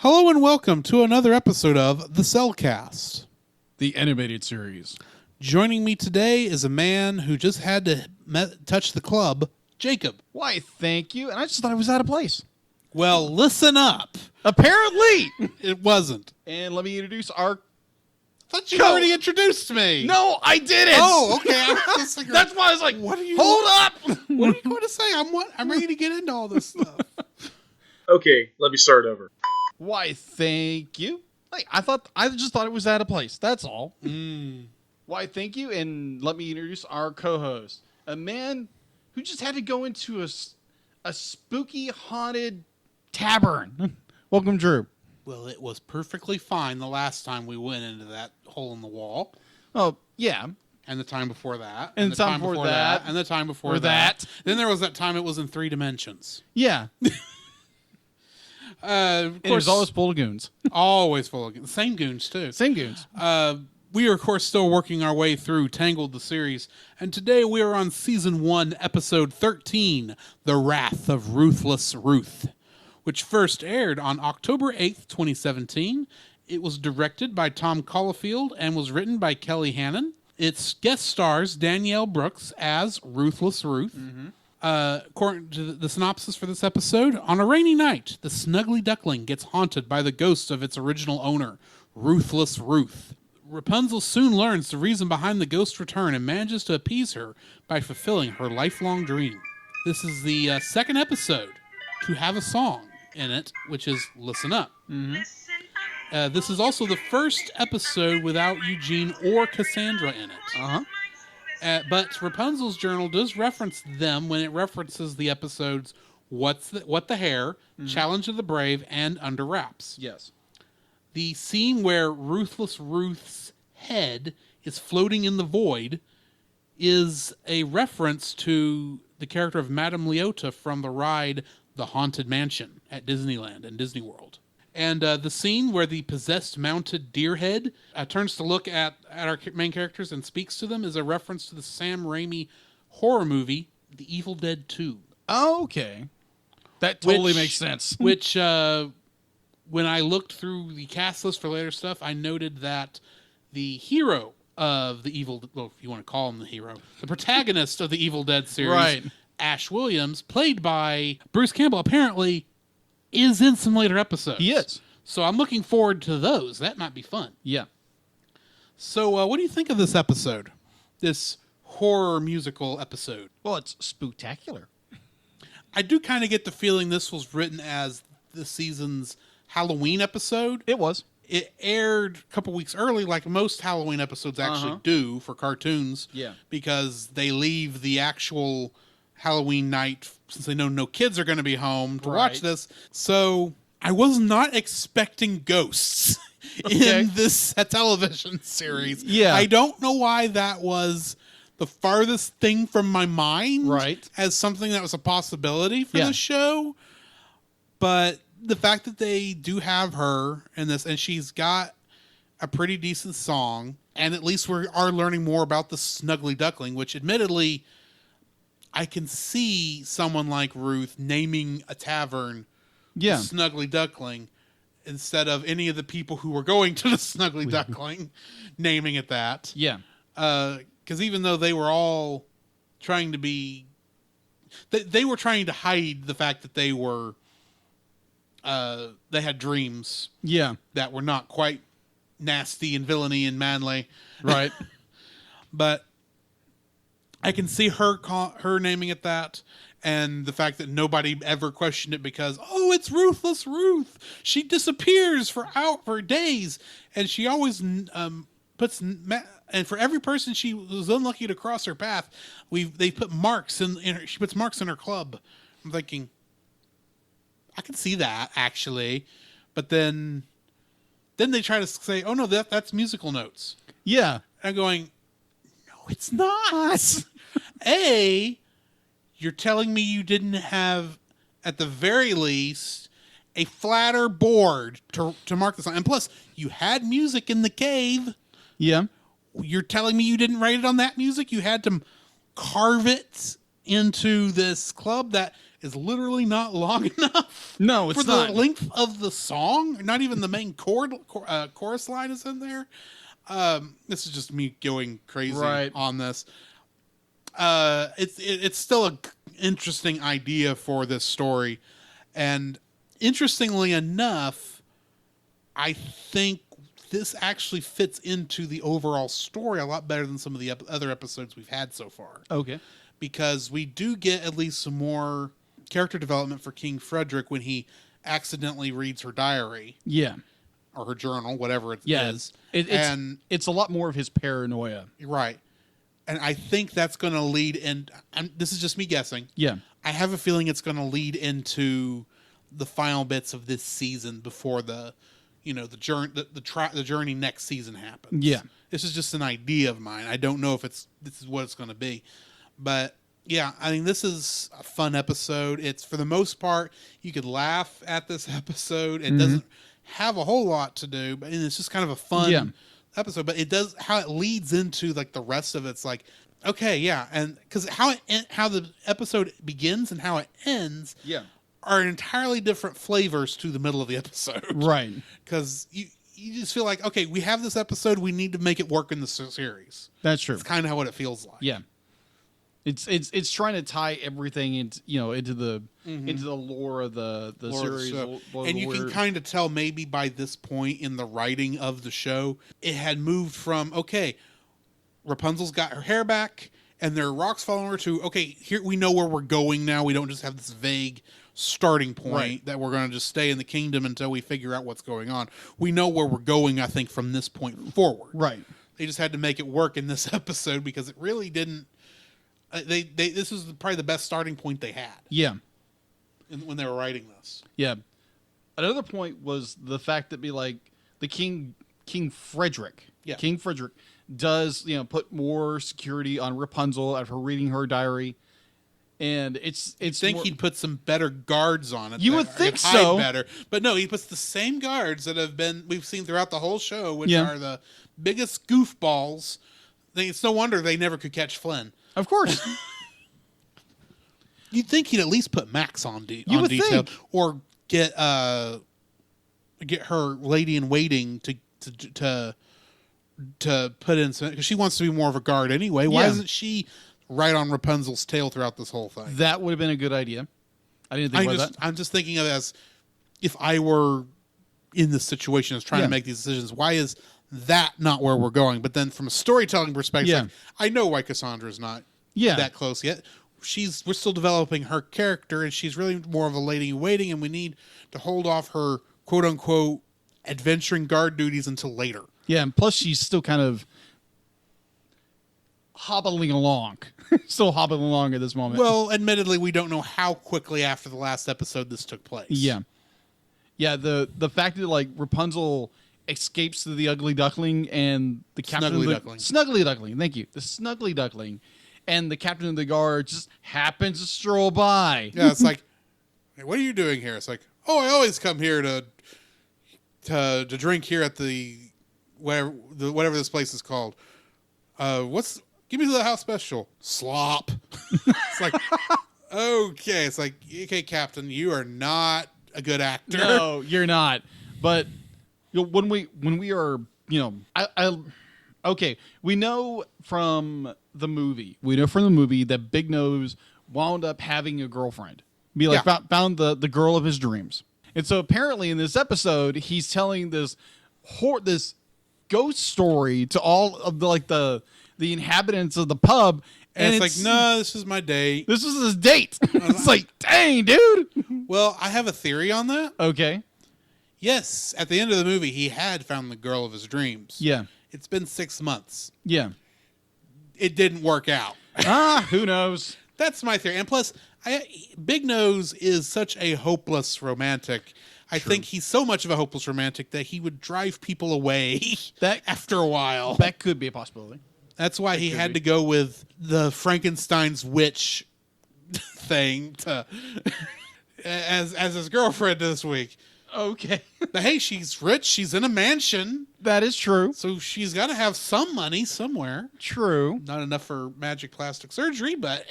Hello and welcome to another episode of The Cellcast, the animated series. Joining me today is a man who just had to touch the club, Jacob. Why, thank you. And I just thought it was out of place. Well, listen up. Apparently. It wasn't. And let me introduce our... I thought you already introduced me. No, I didn't. Oh, okay. That's why I was like, what are you... Hold up. What are you going to say? I'm ready to get into all this stuff. Okay, let me start over. Why, thank you. Like, I just thought it was out of place. That's all. Why, thank you. And let me introduce our co-host, a man who just had to go into a spooky, haunted tavern. Welcome, Drew. Well, it was perfectly fine the last time we went into that hole in the wall. Oh, yeah. And the time before that. And the time before that. And the time before that. Then there was that time it was in 3 dimensions. Yeah. Of course, it was always full of goons. Always full of goons. Same goons, too. Same goons. We are, of course, still working our way through Tangled, the series. And today we are on Season 1, Episode 13, The Wrath of Ruthless Ruth, which first aired on October 8th, 2017. It was directed by Tom Caulfield and was written by Kelly Hannon. Its guest stars Danielle Brooks as Ruthless Ruth. According to the synopsis for this episode, on a rainy night, the Snuggly Duckling gets haunted by the ghost of its original owner, Ruthless Ruth. Rapunzel soon learns the reason behind the ghost's return and manages to appease her by fulfilling her lifelong dream. This is the second episode to have a song in it, which is Listen Up. This is also the first episode without Eugene or Cassandra in it. But Rapunzel's journal does reference them when it references the episodes What the Hare, Challenge of the Brave, and Under Wraps. Yes. The scene where Ruthless Ruth's head is floating in the void is a reference to the character of Madame Leota from the ride The Haunted Mansion at Disneyland and Disney World. And the scene where the possessed mounted deer head turns to look at our main characters and speaks to them is a reference to the Sam Raimi horror movie, The Evil Dead 2. Oh, okay. That totally makes sense. Which, when I looked through the cast list for later stuff, I noted that the hero of the if you want to call him the hero, the protagonist of the Evil Dead series, right. Ash Williams, played by Bruce Campbell, apparently is in some later episodes. He is. So I'm looking forward to those. That might be fun. Yeah. So what do you think of this episode? This horror musical episode? Well, it's spooktacular. I do kind of get the feeling this was written as the season's Halloween episode. It was. It aired a couple weeks early, like most Halloween episodes actually do for cartoons. Yeah. Because they leave the actual Halloween night, since they know no kids are going to be home to watch this. So I was not expecting ghosts in this television series. Yeah. I don't know why that was the farthest thing from my mind as something that was a possibility for the show. But the fact that they do have her in this, and she's got a pretty decent song, and at least we are learning more about the Snuggly Duckling, which admittedly I can see someone like Ruth naming a tavern the Snuggly Duckling instead of any of the people who were going to the Snuggly Duckling naming it that. Yeah. Because even though they were all trying to be... They were trying to hide the fact that they were... they had dreams that were not quite nasty and villainy and manly. Right. But I can see her naming it that, and the fact that nobody ever questioned it because, oh, it's Ruthless Ruth. She disappears for days, and she always puts... And for every person she was unlucky to cross her path, they put marks in her, she puts marks in her club. I'm thinking, I can see that, actually. But then they try to say, oh, no, that's musical notes. Yeah. And I'm going, no, it's not. You're telling me you didn't have, at the very least, a flatter board to mark this on. And plus, you had music in the cave. Yeah. You're telling me you didn't write it on that music? You had to carve it into this club that is literally not long enough. No, it's for not. the length of the song. Not even the main chorus line is in there. This is just me going crazy on this. It's still an interesting idea for this story, and interestingly enough, I think this actually fits into the overall story a lot better than some of the other episodes we've had so far. Okay. Because we do get at least some more character development for King Frederick when he accidentally reads her diary. Yeah. Or her journal, whatever it is. It's a lot more of his paranoia. Right. And I think that's going to lead in, and this is just me guessing. Yeah. I have a feeling it's going to lead into the final bits of this season before the journey next season happens. Yeah. This is just an idea of mine. I don't know if this is what it's going to be. But yeah, I mean, this is a fun episode. It's, for the most part, you could laugh at this episode. It doesn't have a whole lot to do, but it's just kind of a fun episode. But it does, how it leads into like the rest of it's like, okay, yeah, and because how the episode begins and how it ends, are entirely different flavors to the middle of the episode, right? Because you just feel like, okay, we have this episode, we need to make it work in the series. That's true. It's kind of what it feels like. Yeah. It's trying to tie everything into the lore of the series, and you can kind of tell maybe by this point in the writing of the show, it had moved from, okay, Rapunzel's got her hair back and there are rocks falling over, to, okay, here we know where we're going now. We don't just have this vague starting point that we're going to just stay in the kingdom until we figure out what's going on. We know where we're going, I think, from this point forward. Right. They just had to make it work in this episode because it really didn't. This was probably the best starting point they had. Yeah. When they were writing this. Yeah. Another point was the fact that the King Frederick. Yeah. King Frederick does, put more security on Rapunzel after reading her diary. And it's he'd put some better guards on it. You would think so. Better. But no, he puts the same guards that we've seen throughout the whole show, which are the biggest goofballs. It's no wonder they never could catch Flynn. Of course. You'd think he'd at least put Max on detail, think. Or get her lady in waiting to put in some, because she wants to be more of a guard anyway. Why isn't she right on Rapunzel's tail throughout this whole thing? That would have been a good idea. I didn't think about that. I'm just thinking of it as if I were in this situation, as trying to make these decisions. Why is that not where we're going? But then from a storytelling perspective, like, I know why Cassandra's not that close yet. We're still developing her character, and she's really more of a lady in waiting, and we need to hold off her quote unquote adventuring guard duties until later. Yeah, and plus she's still kind of hobbling along. Still hobbling along at this moment. Well, admittedly, we don't know how quickly after the last episode this took place. Yeah. Yeah, the fact that Rapunzel escapes to the ugly duckling and the captain Snuggly Duckling, thank you. The Snuggly Duckling and the captain of the guard just happens to stroll by. Yeah, it's like, hey, what are you doing here? It's like, oh, I always come here to drink here at the whatever this place is called. Give me the house special. Slop. It's like, okay. It's like, okay, Captain, you are not a good actor. No, you're not. But when we are, okay, we know from the movie that Big Nose wound up having a girlfriend. Found the girl of his dreams. And so apparently in this episode, he's telling this ghost story to all of the inhabitants of the pub. And it's like, no, this is my date. This is his date. It's like, dang, dude. Well, I have a theory on that. Okay. Yes, at the end of the movie, he had found the girl of his dreams. Yeah. It's been 6 months. Yeah. It didn't work out. Who knows? That's my theory. And plus, Big Nose is such a hopeless romantic. I think he's so much of a hopeless romantic that he would drive people away after a while. That could be a possibility. That's why he had to go with the Frankenstein's witch thing as his girlfriend this week. Okay. But hey, she's rich. She's in a mansion. That is true. So she's got to have some money somewhere. True. Not enough for magic plastic surgery, but...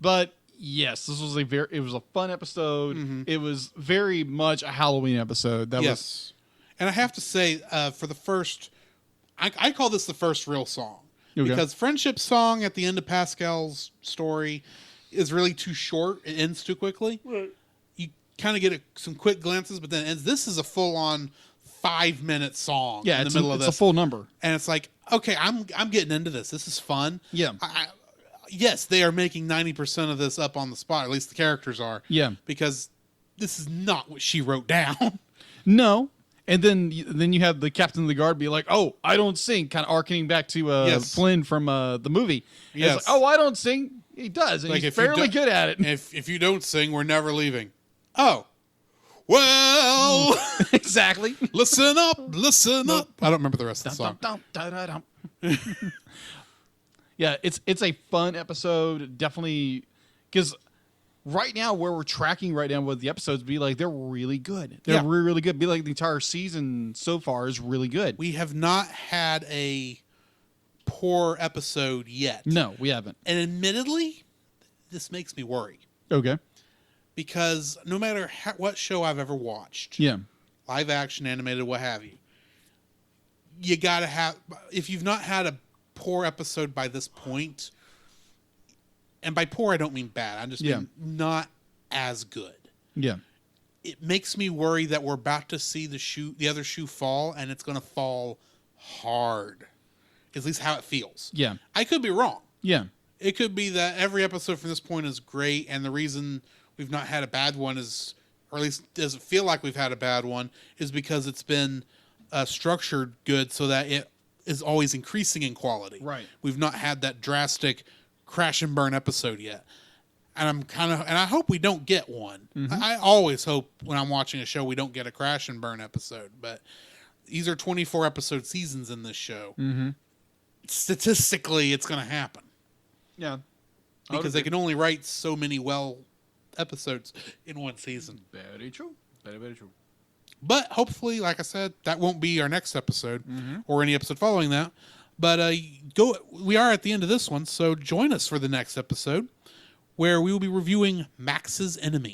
But Yes, this was it was a fun episode. It was very much a Halloween episode. Yes. And I have to say, for the first, I call this the first real song. Okay. Because Friendship Song at the end of Pascal's story is really too short. It ends too quickly. Right. You kind of get some quick glances, but then it ends. This is a full-on 5-minute song in the middle of this. It's a full number. And it's like, okay, I'm getting into this. This is fun. Yeah. Yes, they are making 90% of this up on the spot. At least the characters are. Yeah. Because this is not what she wrote down. No. And then you have the captain of the guard be like, "Oh, I don't sing," kind of arcing back to Flynn from the movie. And Yes. it's like, "Oh, I don't sing." He does, and he's fairly good at it. If you don't sing, we're never leaving. Oh, well, Exactly. listen up. I don't remember the rest of the song. Yeah, it's a fun episode, definitely, because right now where we're tracking right now with the episodes be like they're really good. They're really, really good. Be like the entire season so far is really good. We have not had a poor episode yet. No, we haven't. And admittedly, this makes me worry. Okay. Because no matter what show I've ever watched, live action, animated, what have you, you got to have, if you've not had a poor episode by this point, and by poor I don't mean bad, I'm just mean not as good. Yeah. It makes me worry that we're about to see the other shoe fall, and it's going to fall hard. At least how it feels. Yeah. I could be wrong. Yeah. It could be that every episode from this point is great, and the reason we've not had a bad one is, or at least doesn't feel like we've had a bad one, is because it's been structured good so that it is always increasing in quality. Right. We've not had that drastic crash and burn episode yet. And I hope we don't get one. I always hope when I'm watching a show we don't get a crash and burn episode, but these are 24 episode seasons in this show. Statistically, it's going to happen. Yeah. Because they can only write so many episodes in one season. Very true. Very true. But hopefully, like I said, that won't be our next episode or any episode following that. But we are at the end of this one, so join us for the next episode where we will be reviewing Max's Enemy.